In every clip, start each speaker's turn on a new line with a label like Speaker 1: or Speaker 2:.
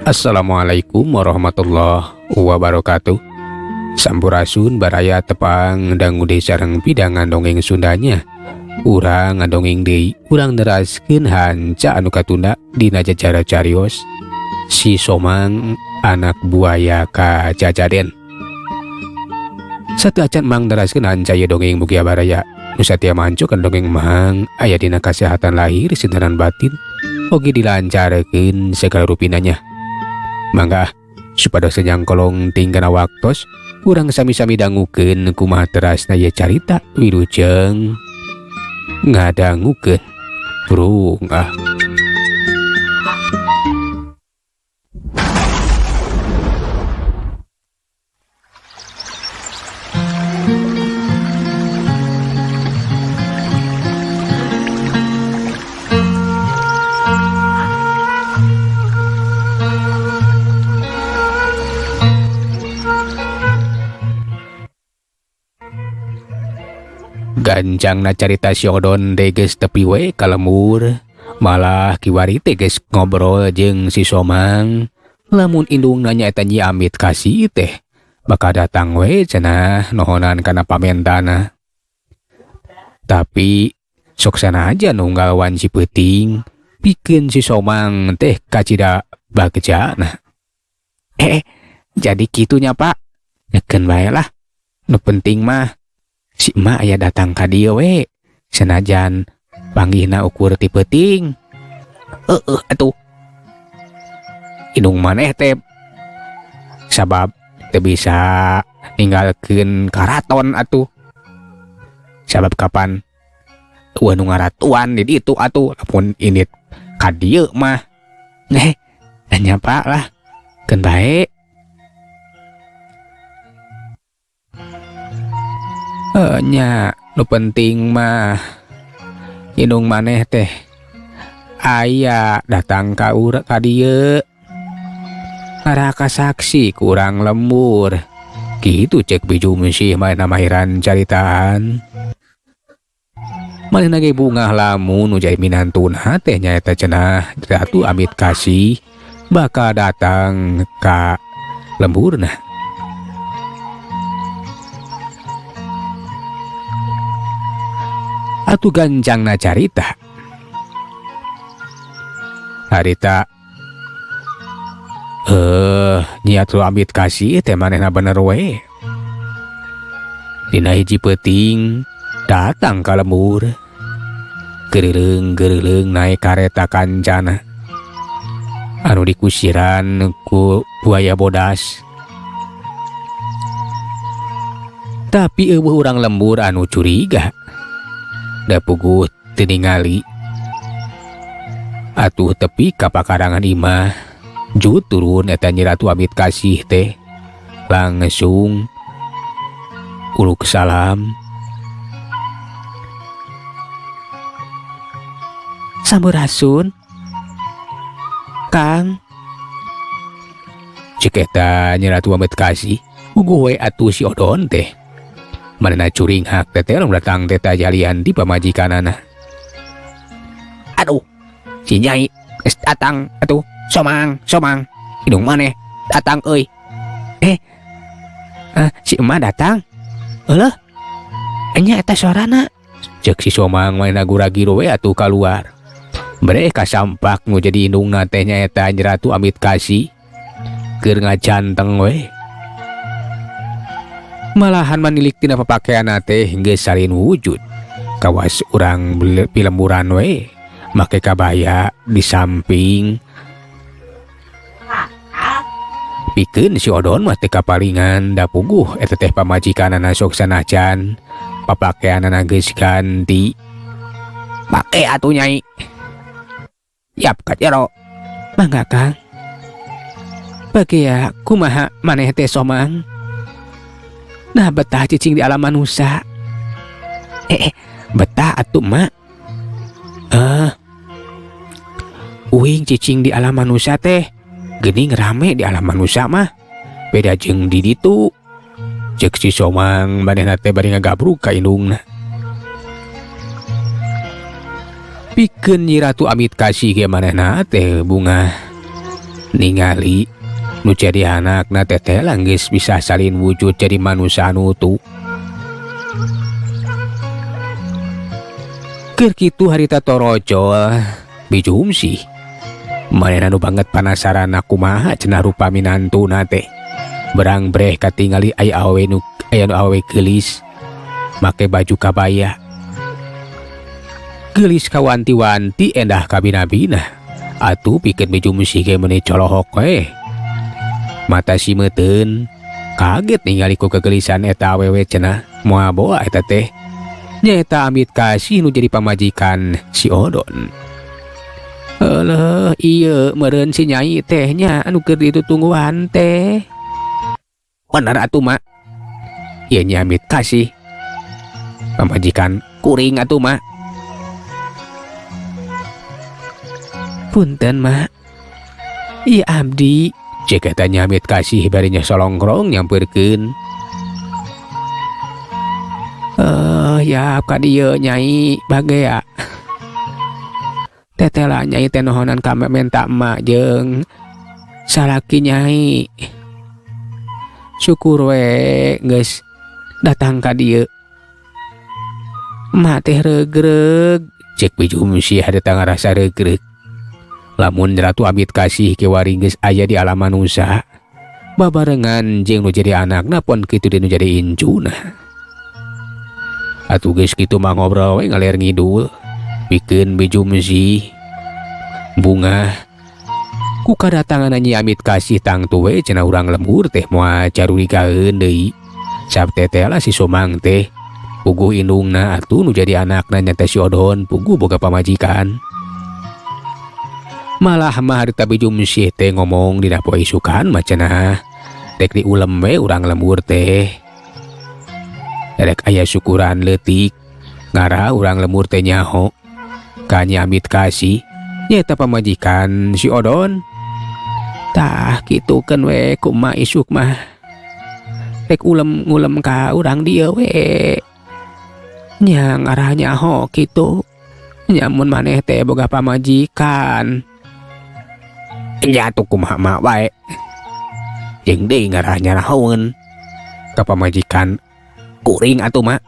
Speaker 1: Assalamualaikum warahmatullahi wabarakatuh. Sampurasun baraya tepang dangude sareng pidangan dongeng Sundanya. Urang ngadongeng deui, urang neraskeun hanca anu katunda dina jacara carios Si Somang anak buaya ka Jajaden. Satu acan mang neraskeun hanca ye dongeng mugia baraya. Nu satia mancokan dongeng mang aya dina kasehatan lahir sintenan batin oge dilancarkeun segala rupinanya. Mangga supados senyang kolong tinggana waktos urang sami-sami dangukeun kumaha terasna ye carita wilujeng ngadangukeun brung. Gancang na carita si Odon deges tepi we kalemur, malah kiwari teges ngobrol jeung si Somang. Lamun indung nanya eta nyi amit kasih teh bakal datang we cenah nohonan kana pamentana. Tapi sok sana aja nunggal wan si peuting pikeun si Somang teh kacida bagjana. Jadi kitunya Pak, nyekeun bae lah. Nu penting mah si emak aya datang ka dieu we, senajan panggihna ukur ti peuting. Atuh. Indung maneh teh sabab teu bisa ninggalkeun karaton atuh. Sabab kapan nu ngaratuan di ditu atuh, lamun indit ka dieu mah. Nanya Pak lah, keun bae. Nya nu penting mah indung maneh teh aya datang ka dieu araka saksi kurang lembur kitu cek biju musih mana mahiran caritaan. Manehna ge bungah lamun nu jadi minantuna teh nyaeta cenah Ratu Amit Kasih bakal datang ka lemburna. Atuh gancang na carita harita niat Ratu Amit Kasih teh manehna bener we. Dina hiji peuting datang ka lembur, geureuleung naik kareta kancana anu dikusiran ku buaya bodas. Tapi eueuh urang lembur anu curiga da puguh teu ningali. Atuh tepi ka pakarangan imah jut turun eta Nyi Ratu Amit Kasih teh langsung uluk salam. Sampurasun Kang, cek eta Nyi Ratu Amit Kasih uguh we atuh si Odon teh manehna curing hak teteh datang teta jalian di pamajikanana. Aduh, si Nyai geus datang atuh. Somang indung maneh datang euy. Si emak datang. Heuh, enya eta suarana, cek si Somang manehna gura-giru we atuh kaluar. Bere kasampak nu jadi indungna teh nyaeta Nyi Ratu Amit Kasih keur ngacanteng we. Malahan manilik tina papakeana teh geus salin wujud. Kawas urang pilemburan we make kabaya di samping. Pikeun si Odon mah teh kapalingan da puguh eta teh pamajikanana sok sanajan papakeanana geus ganti. Make atuh Nyai. Yap ka jero. Mangga Kang. Bagea kumaha maneh teh Somang? Nah betah cicing di alam manusia. Betah atuh mak. Uing cicing di alam manusia teh geuning rame di alam manusia mah. Beda jeung di ditu. Cek si Somang manehna teh bari ngagabruk ka indungna. Pikeun Nyi Ratu Amit Kasih ge manehna teh bunga ningali nu jadi anakna teteh geus bisa salin wujud jadi manusia anu utuh. Keur kitu harita torojol bijum sih manehna nu banget penasaran kumaha cenah rupa minantuna teh. Berang breh katingali aya nu awe geulis make baju kabaya. Geulis kawanti-wanti endah kabina-bina. Atuh pikeun bijum sih ge meuni colohok we. Mata si meuteun kaget ningali ku kegelisan eta awewe cenah moal boa eta teh nyaeta Amit Kasih nu jadi pamajikan si Odon. Alah ieu meureun si nyai teh nya anu keur ditutungguan teh. Bener atuh mak. Ieu nya Amit Kasih pamajikan kuring atuh mak. Punten mak. Iya abdi cek eta nya Amit Kasih barinya solongkrong nyampeurkeun. Ya ka dieu nyai bagea. Tetela nyai teh nohonan ka menta emak jeung salaki nyai. Syukur we geus datang ka dieu. Emak teh regreg cek bijum sih harita ngarasa regreg. Lamun Ratu Amit Kasih kiwari geus aya di alam manusia babarengan jeung nu jadi anakna pon kitu di nu jadi incuna. Atuh geus kitu mah ngobrol we ngaler ngidul pikeun bijum sih bunga ku kadatangan Nyi Amit Kasih tangtu we cenah urang lembur teh moal carurikaeun deui sab teteh lah si Somang teh puguh indungna atuh nu jadi anakna nya teh si Odon puguh boga pamajikan. Malah mah harita bijum sih teh ngomong dina poe isukan mah cenah tek diulem we urang lembur teh rek aya syukuran leutik ngara urang lembur teh nyaho ka Nyi Amit Kasih nyaeta pamajikan si Odon. Tah kitukeun we kumaha isuk mah rek ulem ka urang dieu we nya ngarah nyaho kitu nyamun maneh teh boga pamajikan. Ya tuh kumaha mak wae jeung deui ngarah nyarahoeun ka pamajikan kuring atuh mak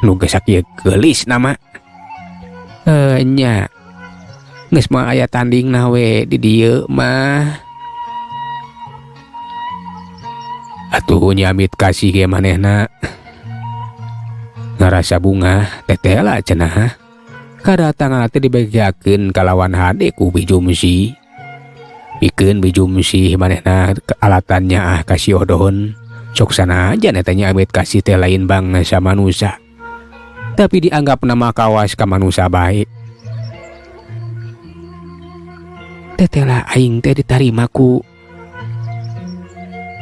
Speaker 1: nu geus sakieu geulis nama. Nya geus mah aya tandingna we di dieu mah. Atuh Nyi Amit Kasih ge manehna ngarasa bunga teteh lah cenah kadatangan teh dibagiakeun kalawan hade ku bijum sih. Pikeun bijum sih manehna alatannya ka si Odon sok sanajan eta Nyi Amit Kasih teh lain bangsa manusia tapi dianggap nama kawas ka manusia baik. Teteh lah aing teh ditarima ku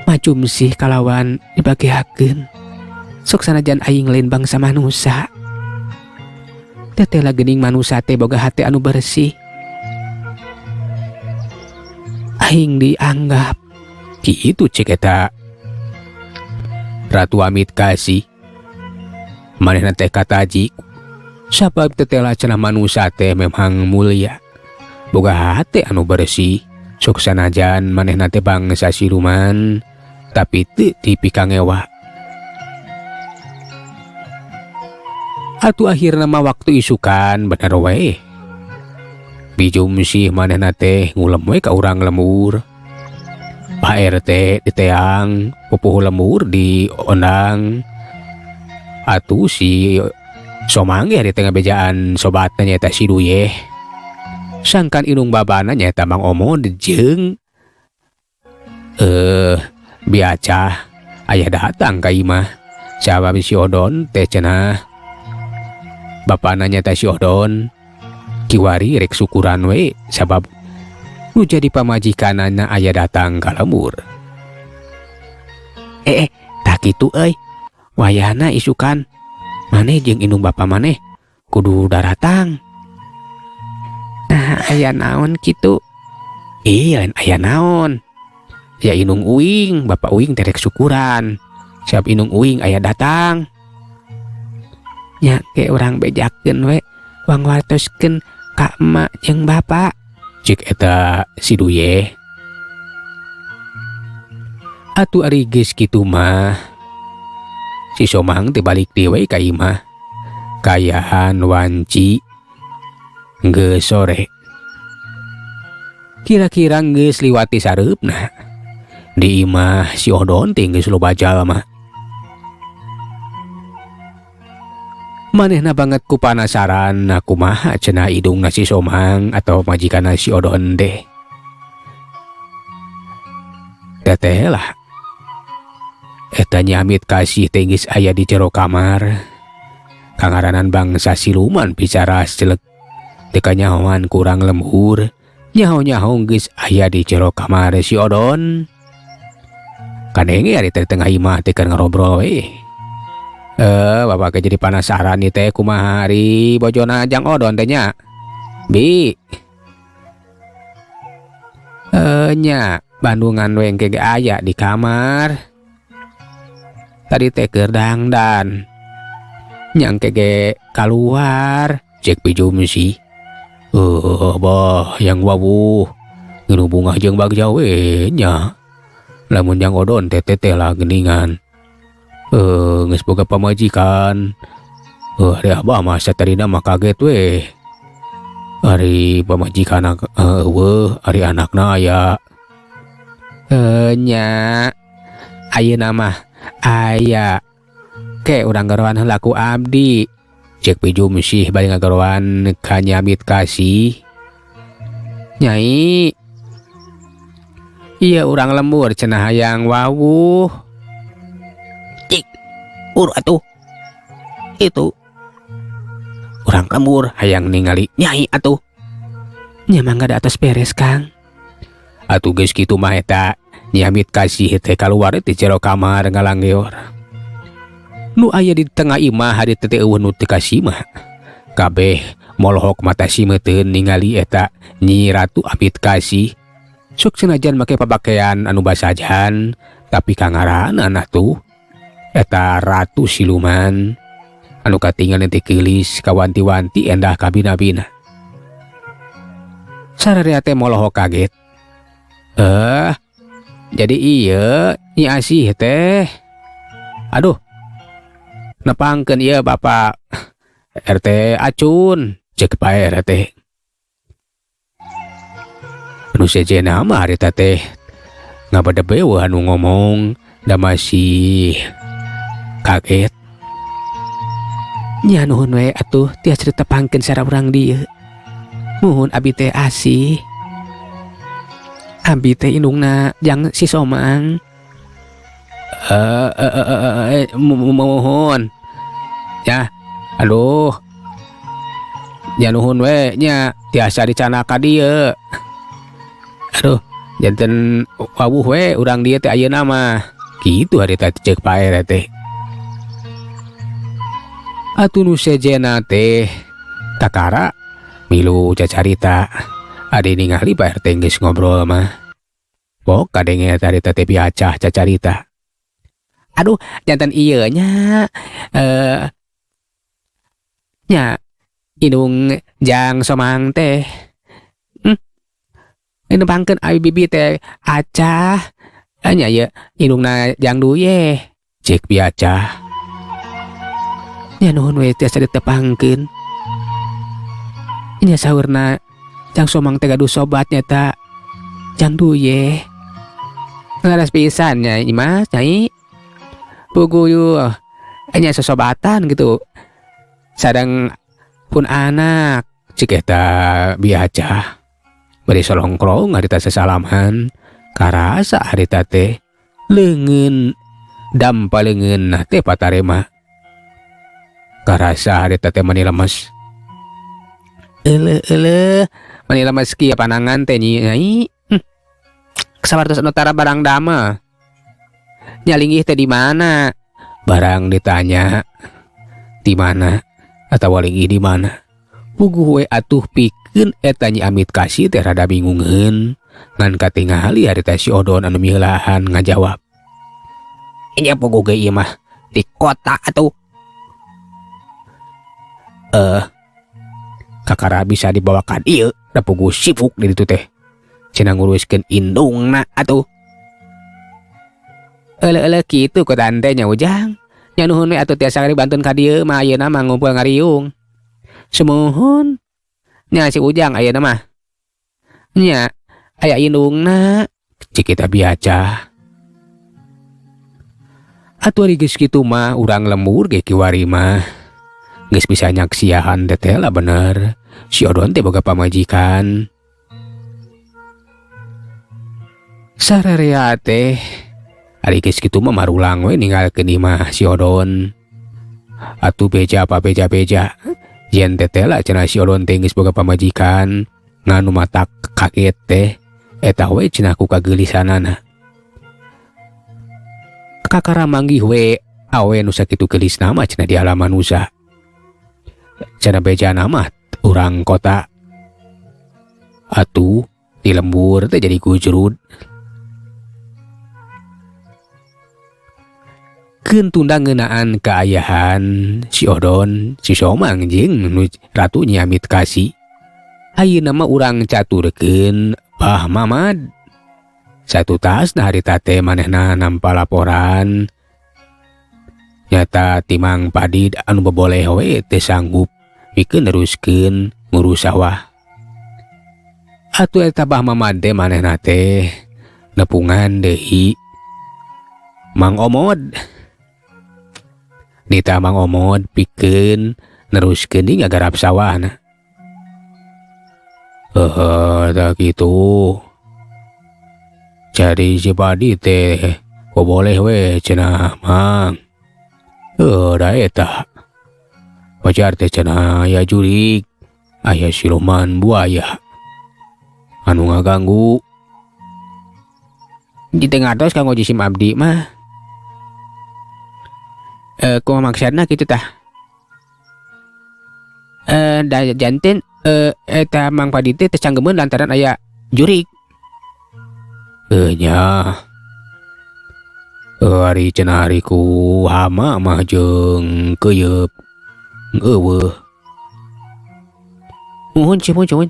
Speaker 1: majum sih kalawan dibagiakeun sok sanajan aing lain bangsa manusia. Teteh lah geuning manusia teh boga hati anu bersih. Aing dianggap kitu cek eta Ratu Amit Kasih. Manehna teh kataji sabab teteh lah cenah manusia teh memang mulia boga hati anu bersih sok sanajan manehna teh bangsa siluman tapi teu dipikangewa. Atuh akhirna mah waktu isukan bener we bijum sih manehna teh ngulem we ka urang lembur. Pak RT di teang pupuh lembur di ondang. Atuh si Somang ge di tengah bejaan sobatna nyaeta si Duyeh sangkan inung babana nyaeta Mang Omo jeung biaca aya datang ka imah sabab si Odon teh cenah bapana nyaeta si Odon kiwari rek syukuran we sabab nu jadi pamajikanana aya datang ka lembur. Tak kitu euy wayahna isukan maneh jeung indung bapa maneh kudu daratang. Nah aya naon kitu? Lain aya naon ya indung uing bapa uing terek syukuran sabab indung uing aya datang nya ke urang bejakeun we wang wartoskeun ka emak jeung bapa cik eta si Duyeh. Atuh ari geus kitu mah si Somang teh balik deui ka imah. Kayahan wanci geus sore. Kira-kira geus liwati sareupna. Di imah si Odon teh geus loba jalma. Manehna banget ku panasaran kumaha cenah idungna si Somang atau majikanna si Odon teh. Teteh lah. Eta nyamit kasih teh geus aya di jero kamar. Kangaranan bangsa siluman bicara celek. Teka nyahoan kurang lembur. Nyaho-nyaho geus aya di jero kamar si Odon. Kadenge ari teh tengah imah teh keur ngarobrol we. Bapak jadi penasaran nih teh kumaha ari bojona Jang Odon teh nya. Bi. Nya Bandungan weng kege aya di kamar. Tadi teh keur dangdan. Nyang kege keluar cek pijum sih. Bah yang wawu nginubungah jeung bagja we nya. Lamun Jang Odon teh lah geningan. Geus boga pamajikan. Ari abah mah satarina mah kaget we. Ari pamajikan ari anakna aya. Nya ayeuna mah aya ke urang garowan heula ku abdi. Cek pijum sih bari ngagarowan ka nyamit kasih. Nyai. Iya urang lembur cenah hayang wawuh. Ur atuh itu urang lembur hayang ningali nyai atuh. Nya mangga da atas beres Kang. Atuh geus kitu mah eta nyamit kasih teh kaluar ti jero kamar ngalanggeor. Nu aya di tengah imah hari teh eueuh nu teu kasih mah. Kabeh molohok mata simeuteun ningali eta Nyi Ratu Amit Kasih. Sok senajan make pabakaian anu basajan tapi kangaranana tuh eta Ratu Siluman anu katingal teh geulis kawanti-wanti endah kabina-bina. Sararea teh molohok kaget. Jadi iya Nyi Asih teh. Aduh. Nepangkeun ieu Bapak RT Acun cek Pak RT. Nu sejenna mah harita teh ngabadebeueuh anu ngomong da masih kaget. Nya nuhun we atuh tiasa ditepangkeun sara urang dieu. Muhun abi teh Asih. Abi teh indungna Jang si Somang. Mohon. Ya, aduh. Ya nuhun we nya tiasa dicanaka dieu. Aduh, janten wawuh we urang dieu teh ayeuna mah. Kitu harita cek Pak RT. Atuh nu sejenna teh kakara milu cacarita. Ade ningali Pak RT geus ngobrol mah. Pok kadenge harita teh biacah cacarita. Aduh, janten ieu nya nya indung Jang Somang teh. Ini bangkeun abi bibi teh acah. Nya ye indungna Jang Duye. Cek biacah. Nya nuhun we tiasa ditepangkeun. Nya saurna Jang Somang teh gaduh sobatnya ta Jang Duye. Ngaras pisan nya Mas Nyai. Puguyu nya sosobatan gitu. Sadang pun anak cek eta biacah. Bari solongkrong harita sesalaman. Karasa harita teh leungeun dampaleungeun teh patarema. Karasa harita teh mani lemes. Mani lemes kieu panangan teh Nyai. Sawartos anu tara barang dama. Nyalinggih teh di mana? Barang ditanya. Di mana? Atawa linggih di mana? Puguh we atuh pikeun eta Nyi Amit Kasih teh rada bingungeun. Ngan katingali harita si Odon anu miheulahan ngajawab. Nya puguh ge ieu mah di kota atuh. Kakara bisa dibawa ka dieu da puguh sibuk di ditu teh. Cenah nguruskeun indungna atuh. Ele kitu ku tante nya Ujang. Nya nuhun we atuh tiasa dibantun ka dieu mah ayeuna mah ngumpul ngariung. Sumuhun. Nya si Ujang ayeuna mah. Nya aya indungna cik kita biaca. Atuh ari geus kitu mah urang lembur ge kiwari mah. Geus bisa nyaksiahan detail lah bener. Si Odon teh boga pamajikan. Sararea teh ari geus kitu mah marulang we ninggalkeun imah si Odon. Atuh beja apa beja-beja. Yen teh lah cenah si Odon teh geus boga pamajikan. Nganu matak kaget teh eta we cenah ku kageulisanana. Kakara manggih we awe nu sakitu geulisna mah cenah di halaman usa. Cenah beja nama urang kota. Atuh di lembur teh jadi gujrud. Keun tunda ngeunaan keayahan si Odon, si Somang jeung Ratu Nyamit Kasih. Ayeuna mah urang caturkeun Bah Mamad. Satu tasna harita teh manehna nampa laporan. Nyata timang Padid anu boboleh we teu sanggup pikeun neruskeun ngurus sawah. Atuh eta Bah Mamad teh manehna teh nepungan deui Mang Omod. Nita Mang Omod pikeun neruskeun di ngagarap sawahna. Tak gitu. Jadi si Padid teh boboleh we cenah Mang. Da eta. Wajar teh cenah aya jurig, aya siluman buaya anu ngaganggu. Di tengah tos kanggo jisim abdi mah. Kumaha maksudna kitu tah? Da janten eta Mang Padid teh canggemeun lantaran aya jurig. Nya. Ari cenah ari ku hama mah jeung keuyeub eueuh. Muhun cumun.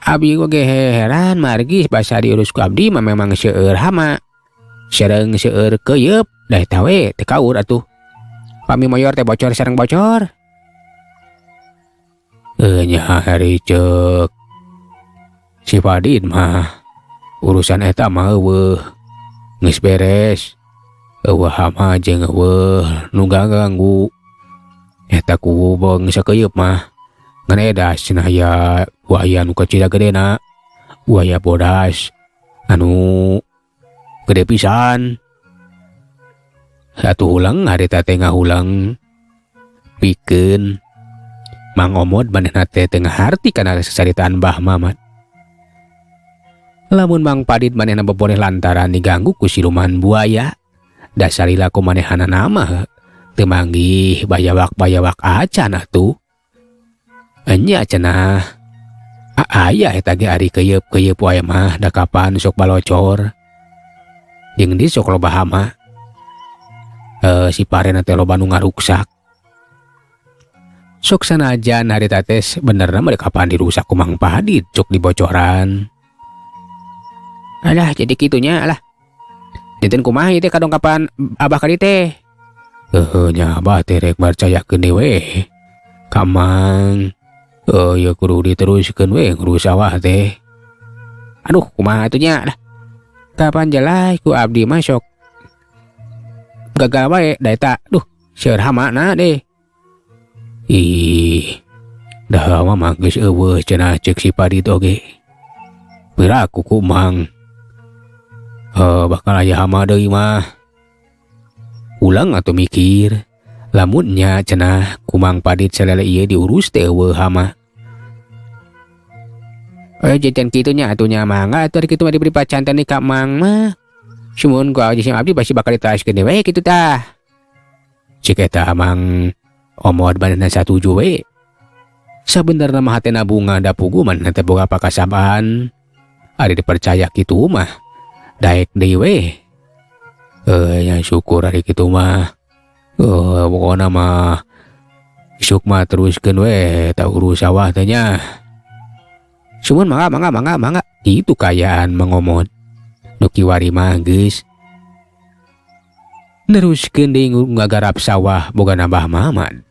Speaker 1: Abdi oge heran margi basa diurus ku abdi mah memang seueur hama. Sareng seueur keuyeub da eta we teu kaur atuh. Pami mayor teh bocor sareng bocor. Nya hari ceuk. Si Padid mah urusan eta mah eueuh. Geus beres. Eueuh hama jeung eueuh nu ganggu. Eta ku beung sakeuyeub mah ngan edas cenah aya buaya nu kecil gedena. Buaya bodas anu gede pisan. Atuh ulang harita teh ngahulang pikeun Mang Omod manehna teh teu ngaharti kana sasaritaan Bah Mamad. Lamun Mang Padid manehna boboleh lantaran diganggu ku siluman buaya, da salila kumanehanana mah teu manggih bayawak-bayawak acan atuh. Nya cenah aya eta ge ari keuyeub-keuyeub wae mah da kapan sok balocor. Jeung di sok loba hama. Si parena teh loba nu ngaruksak. Sok sanajan harita teh benerna mah kapan dirusak ku Mang Padid cuk dibocoran. Alah jadi kitunya alah. Dinten kumaha ieu teh kadong kapan abah ka dieu teh? Nya abah teh rek percayakeun deui we. Ka Mang. Ya kudu diteruskeun we ngurus sawah teh. Aduh kumaha atuh nya lah. Kapan jelai ku abdi mah sok gagal wae da eta. Duh, seueur hamana deh. Dah mah geus eueuh cenah ceuk si Padid oge. Piraku ku Mang. Bakal aya hama deui mah. Ulang atuh mikir. Lamunnya cenah ku Mang Padid salele ieu diurus teh eueuh hama. Jajan kitunya atunya mangga atuh kitu mah diberi pacanten ka Mang mah. Sumun ku jisim abdi pasti bakal ditaaskeun deui we kitu tah. Cik eta Mang Omod manehna satuju we. Sabenerna mah hatena bunga da pugu manehna teh boga pakasaban. Ari dipercaya kitu mah daek deui we. Ya syukur ari kitu mah. Pokona mah isuk mah teruskeun we ta urus sawah teh nya. Sumun mangga. Itu kayaan Mang Omod. Nu kiwari mah geus Neruskeun deui ngagarap sawah boga nambah Mamad.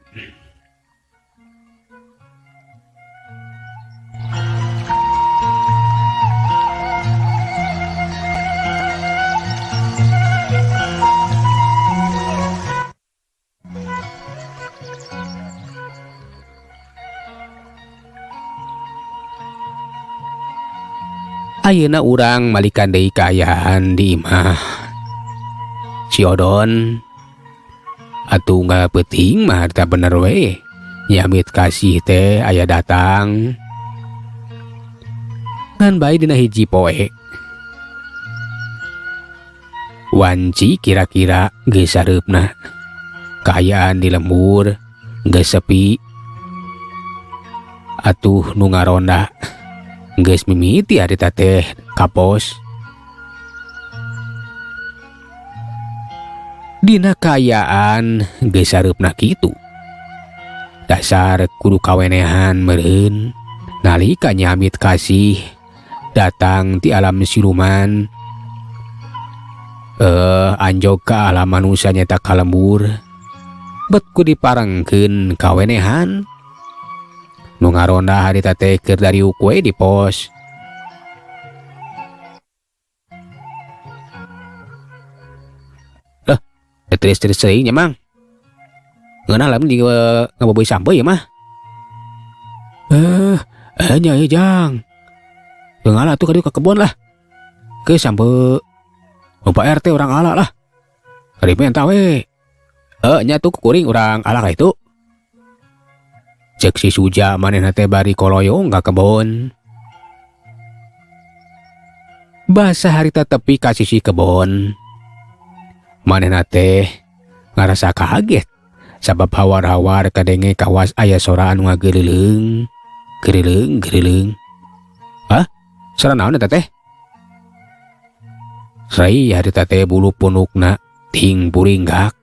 Speaker 1: Ayeuna urang malikan deui kaayaan di imah si Odon. Atuh nggak penting mah harta bener we. Nyamit kasih teh aya datang. Ngan bae dina hiji poe. Wanci kira-kira geus sareupna. Kaayaan di lembur geus sepi. Atuh nu ngaronda geus mimiti harita teh kapos. Dina kaayaan geus sareupna kitu. Dasar kudu kawenehan meureun nalika nyamit kasih datang ti alam siluman. Anjog ka alam manusia nyata kalembur. Bet ku diparengkeun kawenehan. Nu ngaronda harita teh keur dari ukwe di pos. Terus seuing nya mang. Ngeunah lamun di ngaboboy sampai ya mah. Nya jang. Tengah tuh kadieu ka kebon lah. Ke sampai Pak RT orang ala lah. Kadieu mentah we. Nya tuh kuring orang ala ka itu. Cek si Suja manehna teh bari koloyong ka kebon. Basa harita tepi ka sisi kebon. Manehna teh ngarasa kaget sabab hawar-hawar kadenge kawas aya sora anu ngageuleung. Geuleung. Sora naon eta teh? Sai harita teh bulu punukna ting puringgak.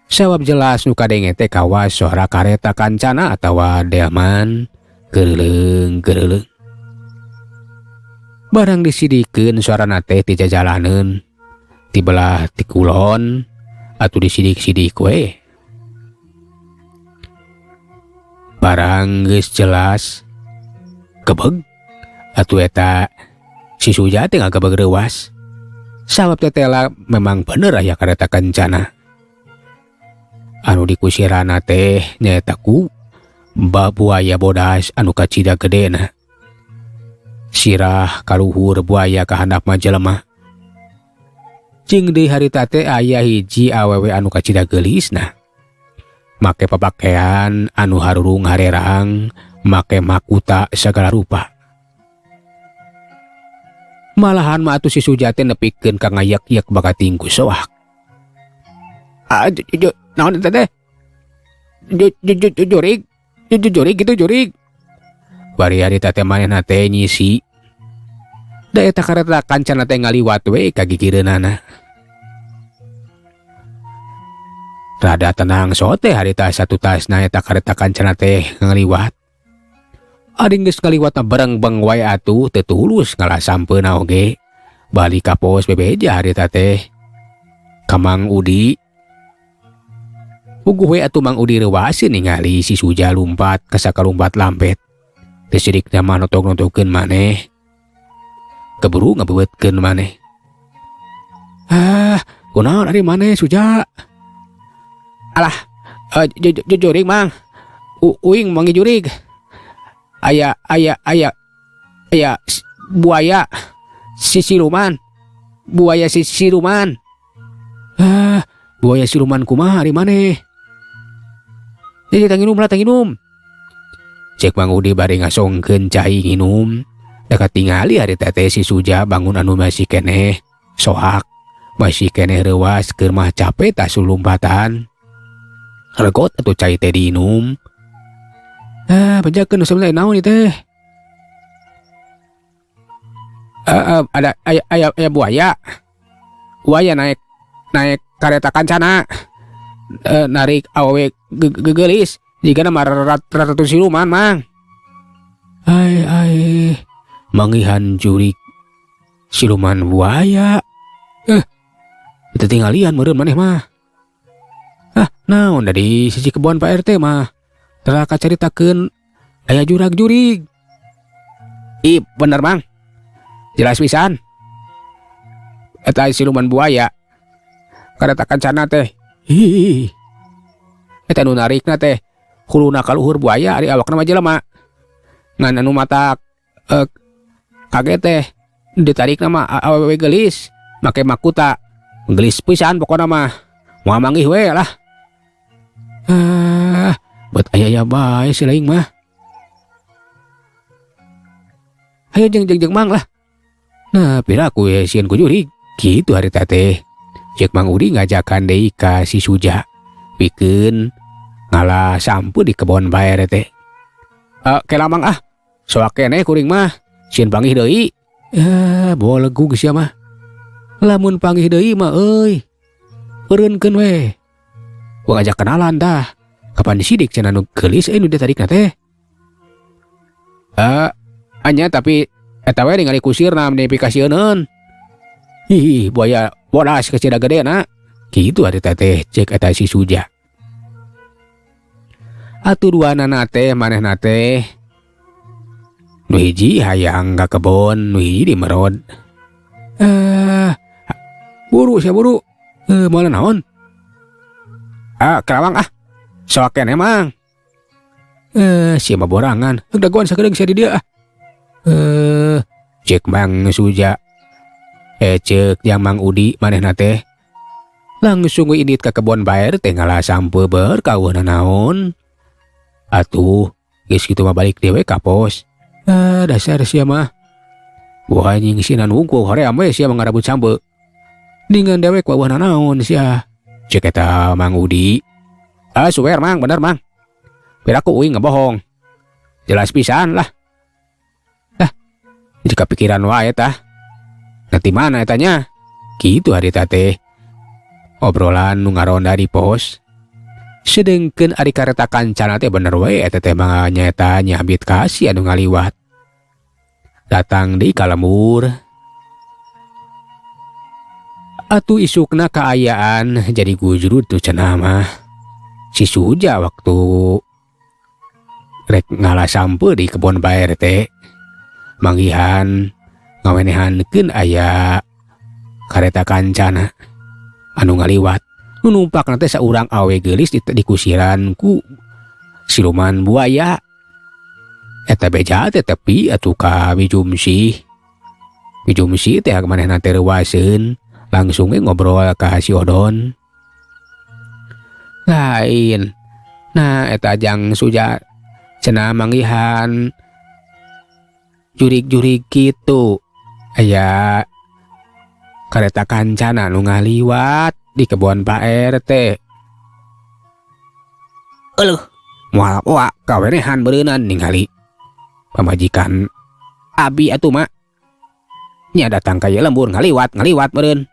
Speaker 1: Sabab jelas nu kadenge teh kawas suara kareta kancana atawa delman geuleung. Barang disidikeun suarana teh ti jajalaneun ti belah ti kulon atuh disidik-sidik we. Barang geus jelas gebeg atuh eta si Suja teh ngagebeg reuwas. Sabab tetela memang bener aya kareta kancana. Anu dikusirana teh nyaeta ku buaya bodas anu kacida gedena. Sirah kaluhur buaya kahandap mah jelema. Jeung deui harita teh aya hiji awewe anu kacida geulisna. Make papakean anu harurung harerang, make makuta segala rupa. Malahan mah atuh si Suja teh nepikeun ka ngayak-yak bakating ku soak. Naon eta teh? Jurig gitu jurig. Bari harita teh manehna teh nyisi. Da eta kareta kancana teh ngaliwat we ka gigireunana. Rada tenang sote harita satu tasna eta kareta kancana teh ngaliwat. Ading geus ngaliwatna berengbeng wae atuh teu tulus ngalasampeuna oge. Balik ka pos bebeja harita teh. Ka Mang Udi. Puguh we atuh Mang Udi reuwaseun ningali si Suja lumpat ka sakalumpat lampet. Teu sidikna mah notok-notokkeun maneh. Keburu ngabeubeutkeun maneh. Kunaon ari maneh Suja? Alah, jurig mang. Uing manggil jurig. Aya buaya si siluman. Buaya si siluman. Buaya siluman kumaha ari maneh? Tanginum. Cek Mang Udi bari ngasongkeun cai nginum. Da katingali harita teh si Suja bangun anu masih keneh soak. Masih keneh reuwas keur mah capek tasul lompatan. Regot atuh cai teh diinum. Penjakeun sebenarnya naon ieu teh? Ada aya buaya. Buaya naik kareta kancana. Narik awewe gegelis jigana ratu siluman mang. Ai mangihan jurig siluman buaya. Itu tinggalian meureun maneh mah. Naon dari sisi kebon Pak RT mah. Tara kacaritakeun aya jurag-jurig. Bener Mang. Jelas pisan. Eta siluman buaya. Kareta kancana teh. Eta nu narikna teh huluna ka luhur buaya ari awakna mah jelema. Ngan anu mata kaget teh ditarikna mah awewe geulis make makuta. Geulis pisan pokona mah. Moal manggih we lah. Buat aya bae si laing mah. Hayu jeung Mang lah. Nah, piraku sieun ku jurig. Kitu harita teh. Cek Mang Udi ngajakan deui ka si Suja. Pikeun ngalah sampu di kebon bae teh. Kela Mang soak keneh kuring mah. Sieun panggih deui. Bolegu geus ya mah. Lamun panggih deui mah euy. Eureunkeun we. Gua ngajak kenalan dah. Kapan disidik cenah nu geulis nu ditarikna teh. Anya tapi eta we ningali kusirna nepi kasieun. Buaya bodas kecil gede na. Kitu harita teh cek eta si Suja. Atuduanana teh manehna teh nu hiji hayang ka kebon, nu hiji di merod. Buru sia buru. Moal naon? Kerawang soak keneh Mang. Sia mah borangan. Dagoan sakedeung sia di dieu cek Mang Suja. Cek yang Mang Udi manehna teh langsung indit ka kebon bae teh ngalah sampe berkaweuhna naon. Atuh geus kitu mah balik dewe ka pos. Dasar sia mah. Wah anjing sinan hungkul hoream we sia mangarabut sampe. Dengan dewek wawahna naon sia. Cek eta Mang Udi. Suwer Mang, bener Mang. Piraku uing ngebohong. Jelas pisan lah. Jadi kepikiran wae tah. Nanti mana etanya? Kitu harita teh. Obrolan nu ngaronda di pos. Sedengkeun ari kareta kancana teh bener wae eta teh mah nyaeta nyambit ka si anu ngaliwat. Datang di kalembur. Atuh isukna kaayaan jadi gujrut tuh cenah mah. Si Suja waktu rek ngalah sampe di kebon bae teh. Manggihan ngawenehankeun aya kareta kancana anu ngaliwat. Nu numpakna teh saurang awe geulis di kusiran ku siluman buaya. Eta beja teh tepi atuh ka Bijumsi. Bijumsi teh manehna teh reuwaseun langsung ngobrol ka si Odon. Lain. Nah eta Jang Suja cenah manggihan jurig-jurig kitu. Aya kareta kancana nu ngaliwat di kebon Pak RT. Moal poa kawenehan beureunan ningali pamajikan abi atuh mak. Nya datang ka ieu lembur ngaliwat meureun.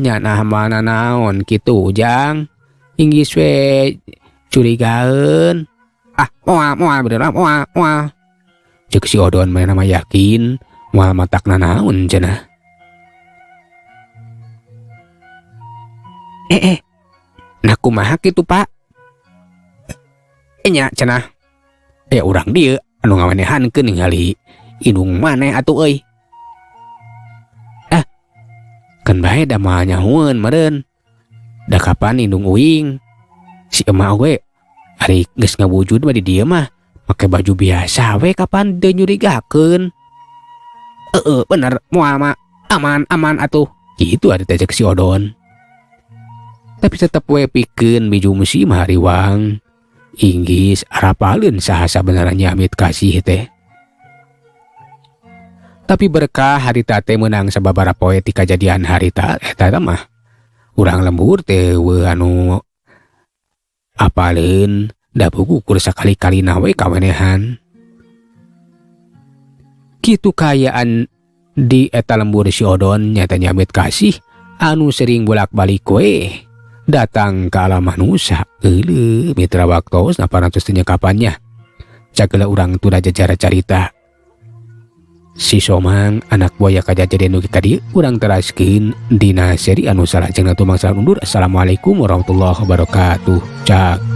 Speaker 1: Nya nah mana naon kitu Jang. Inggis we curigaeun. Moal bener moal. Cek si Odon mana mah yakin moal matakna naon cenah. Nah kumaha kitu Pak? Nya cenah. Urang dieu anu ngawenehankeun ningali indung maneh atuh euy. Kan bae da moal nyahoeun meureun. Da kapan indung uing. Si emak we ari geus ngawujud mah di dieu mah make baju biasa we kapan teu nyurigakeun. Bener moal mah aman atuh. Kitu ari teh cek si Odon. Tapi tetep we pikeun Bijumsi mah hariwang. Inggis arapaleun saha sabenerna nyamit kasih teh. Tapi berkah harita teh meunang sababaraha poe ti kajadian harita eta mah urang lembur teh anu apaleun da bukukur sakali-kalina we kawenehan. Kitu kaayaan di eta lembur si Odon nyata nyamit kasih anu sering bolak-balik we datang ke alam manusia. Mitra waktos na parantos teu nyakapannya. Cageula urang tu da jajara carita. Si Somang anak buaya kajadian nu tadi urang teraskeun dina seri anu salajengna tumang salah undur. Assalamualaikum warahmatullahi wabarakatuh. Cak.